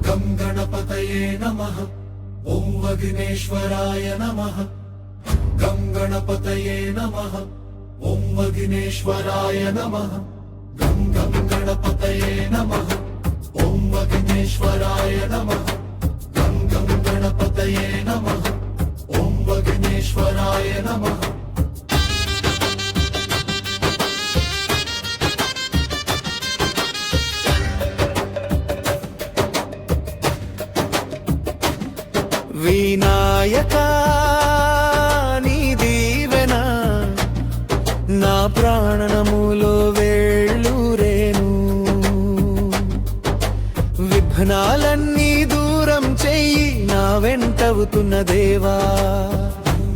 గం గణపతయే నమః. ఓం విఘ్నేశ్వరాయ నమః. గం గణపతయే నమః. ఓం విఘ్నేశ్వరాయ నమః. గం గం గణపతయే నమః. ఓం విఘ్నేశ్వరాయ నమః. గం గం గణపతయే నమః. ఓం విఘ్నేశ్వరాయ నమః. వినాయకా నీ దీవెన నా ప్రాణములో వేళ్ళూరేను. విఘ్నాలన్నీ దూరం చెయ్యి నా వెంటవుతున్న దేవా.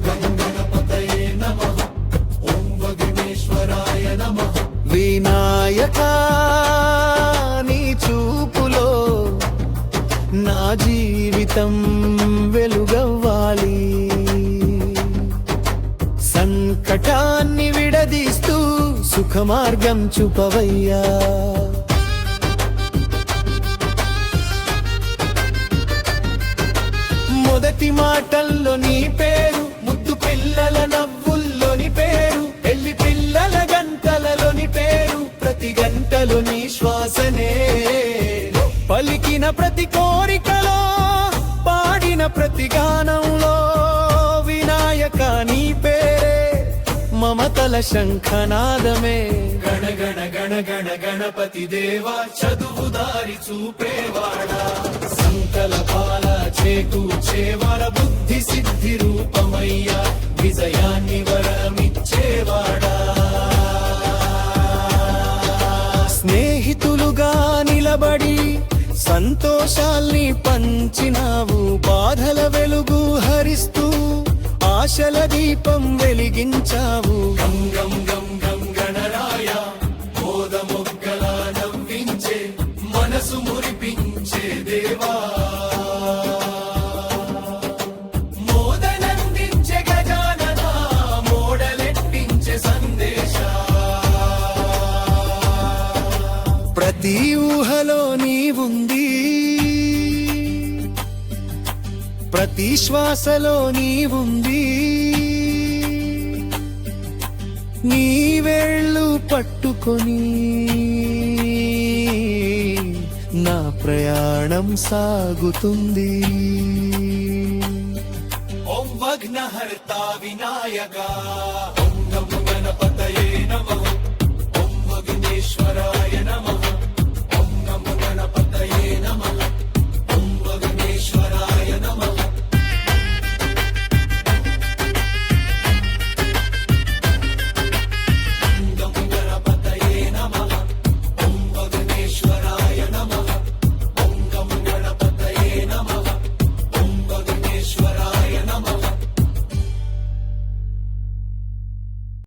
గణపతయే నమః. ఓం విఘ్నేశ్వరాయ నమః. వినాయకా నీ చూపులో నా జీవితం వెలుగవ్వాలి. సంకటాన్ని విడదీస్తూ సుఖమార్గం చూపవయ్యా. మొదటి మాటల్లో నీ పేరు, ముద్దు పిల్లల నవ్వుల్లోని పేరు, పెళ్లి పిల్లల గంటలలోని పేరు, ప్రతి గంటలో నీ శ్వాసనే. పలికిన ప్రతి కోరికలో, పాడిన ప్రతి గానంలో వినాయక నీ పేరే మమతల శంఖనాదమే. గణ గణ గణ గణ గణపతి దేవా, చదువు దారి చూపేవాడా, సంకల్పాల చేకూర్చేవాడ, బుద్ధి సిద్ధి రూపమయ్యా, విజయాన్ని వరమిచ్చేవాడా. స్నేహితులుగా నిలబడి సంతోషాల్ని పంచినావు, బాధల వెలుగు హరిస్తూ ఆశల దీపం వెలిగించావు. గం గం గం గం గణరాయ, మోద మొగ్గల నవ్వించే, మనసు మురిపించే దేవా. మోదనందించే గజానన, మోడలెట్టించే సందేశ. ప్రతి ఊహలో నీవుంది, ప్రతి శ్వాసలో నీవుంది. నీ వేళ్ళు పట్టుకొని నా ప్రయాణం సాగుతుంది. ఓం విఘ్నహర్త వినాయక. ఓం గం గణపతయే నమః. ఓం విఘ్నేశ్వరాయ నమః.